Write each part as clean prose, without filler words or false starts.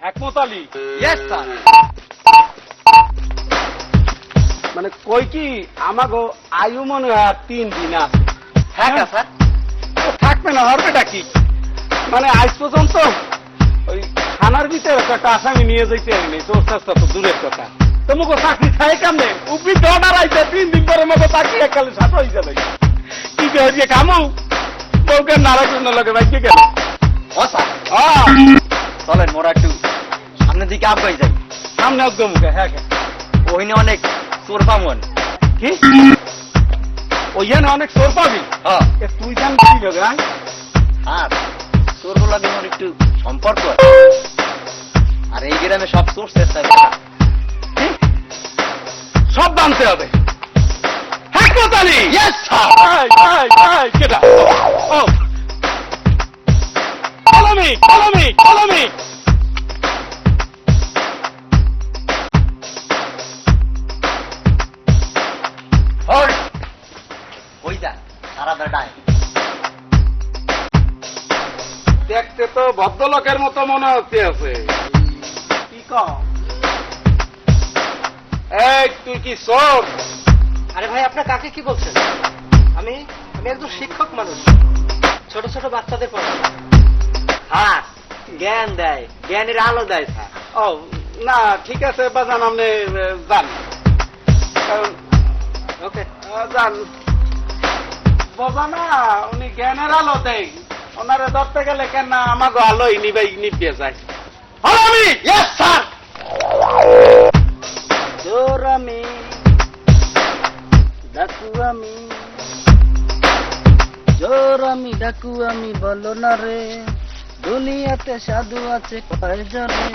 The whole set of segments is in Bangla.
একমত আলী? Yes sir. মানে কই কি আমাগো আয়ু মনে হয় আর 3 দিন আছে। হ্যাঁ স্যার। থাকবে না, হরবেটা কি? মানে আজ পর্যন্ত ওই থানার ভিতরে একটা আসামি নিয়ে যাইতে পারিনি, তোর চেষ্টা তো দূরের কথা। তোমাকে চাকরি খাই কামনে উপরি অর্ডার আইছে 3 দিন পরে মতো চাকরি একালে সাত হয়ে যাবে। কি হয়েছে কামু বউকে নারায়ণ লগে বাইকে গেল। ও স্যার চলেন মোরা একটু সামনের দিকে আগাই যাই। সামনে একদম মুখে। হ্যাঁ ওইনে অনেক চোর পামন। কি ওইখানে অনেক চোর পাবি? তুই জান কি লোক? আর চোরগুলো মোর একটু সম্পর্ক আছে। আর এই গ্রামে সব চোর চেষ্টা করে সব জানতে হবে। একমত আলী? Yes sir. কেটা? ও follow me, follow me, follow me. Hold. কই যা সারা বেটায়। দেখতে তো ভদ্রলোকের মতো মনে হচ্ছে। কি কম? এই তুই কি চোর? আরে ভাই আপনার কাকে কি বলছেন? আমি একজন শিক্ষক মানুষ, ছোট ছোট বাচ্চাদের পড়াই। হ্যাঁ জ্ঞান দেয়, জ্ঞানের আলো দেয় স্যার। ও না ঠিক আছে বাজান, আপনি যান। ওকে যান বাবা। না উনি জ্ঞানের আলো দেয়, ওনারে ধরতে গেলে কেন না আমাকে আলোই নিভিয়ে যায়। আমি ইয়েস স্যার। চোর আমি, ডাকু আমি, চোর আমি, ডাকু আমি, বলো না রে দুনিয়াতে সাধু আছে কয়জনে?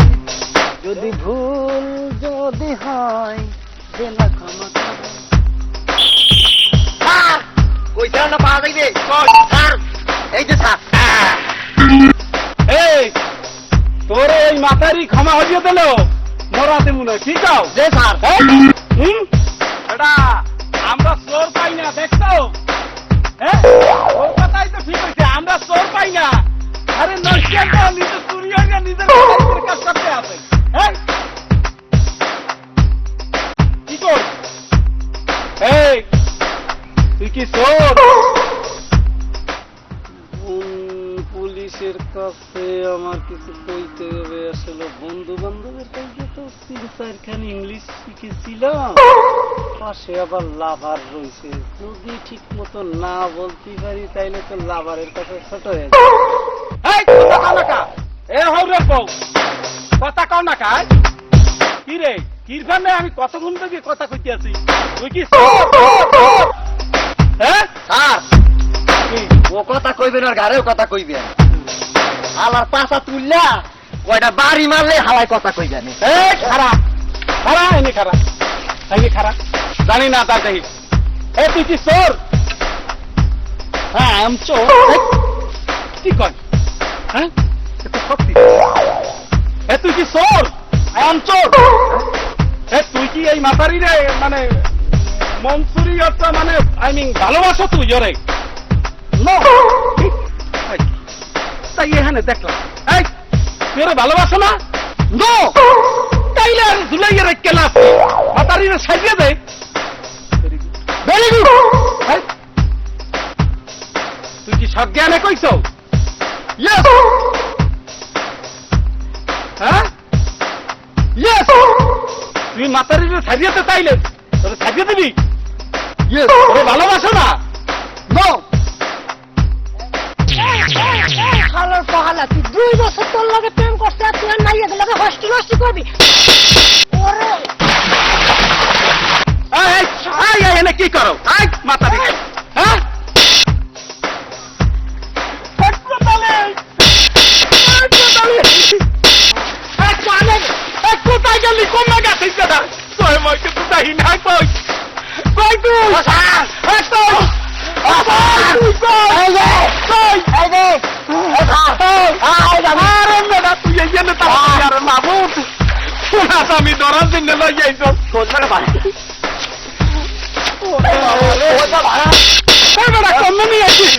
যদি ভুল যদি হয় যে না ক্ষমা করে। স্যার কই যাও না পাওয়া যাইবে? স্যার এই যে স্যার। এই তোর এই মাথারই ক্ষমা হইয়ে দিল মরাতে মনে হয়। ঠিক আছে যে স্যার। এটা আমরা চোর পাই না, দেখছো? হ্যাঁ ওর কথাই তো ঠিক হয়েছে, আমরা চোর পাই না। আরে নষ্টিয়াটা নিজে চুরি হয়ে গিয়ে নিজের কাজ করতে আছে। হ্যাঁ কি কর? এই তুই কি চোর? পুলিশের কাছে আমার কিছু কইতে হবে। আসলে বন্ধু বান্ধবের কাছে তো 3-4খানি ইংলিশ শিখেছিলাম, পাশে আবার লাভার রয়েছে। যদি ঠিক মতো না বলতে পারি তাইলে তো লাভারের কাছে ছোট হয়ে যাবে। কথা কও না কাজ কি রে? কিরফানে আমি কতক্ষণ থেকে কথা কইতে আছি। তুই কি হ্যাঁ স্যার ও কথা কইবেন আর গাড়েও কথা কইবেন। আলার পাশা তুললা কয়টা বাড়ি মারলে হালাই কথা কইবেন। খারাপ খারাপ এনে খারাপ এনে খারাপ জানি না তার দেখি। এ তুই কি চোর? হ্যাঁ আমি চোর। কি কয়? হ্যাঁ সত্যি? এ তুই কি চোর? আম চোর। এ তুই কি এই মাতারি রে মানে মনসুরি অর্থ মানে আই মিন ভালোবাসো তুই জোরে? তাই এখানে দেখলাম এই তুই ভালোবাসো না? নো তাইলে আর ঝুলাইয়া রেখে লাভ মাতারি রে সাজিয়ে দে। Very good. তুই কি সজ্ঞানে কইছ? ইয়েস। হ্যাঁ ইয়েস। তুই মাতারি রে সাজিয়েতে চাইলে তোরে সাজিয়ে দিবি? ইয়েস। তোরে ভালোবাসো না? নো। খালার পাহালা তুই 2 বছর তোর লগে প্রেম করতে আর তুই মাইয়া লগে হস্টি নষ্টি করবি। ওরে এনে কি করো? মাতারি হ্যাঁ কোথায় গেলি? কোন জায়গা থেকে তোর মইকে তো যাই না। কই কই তুই? আমি ধরার জন্য লই যাইছ কম নিয়ে আসিস।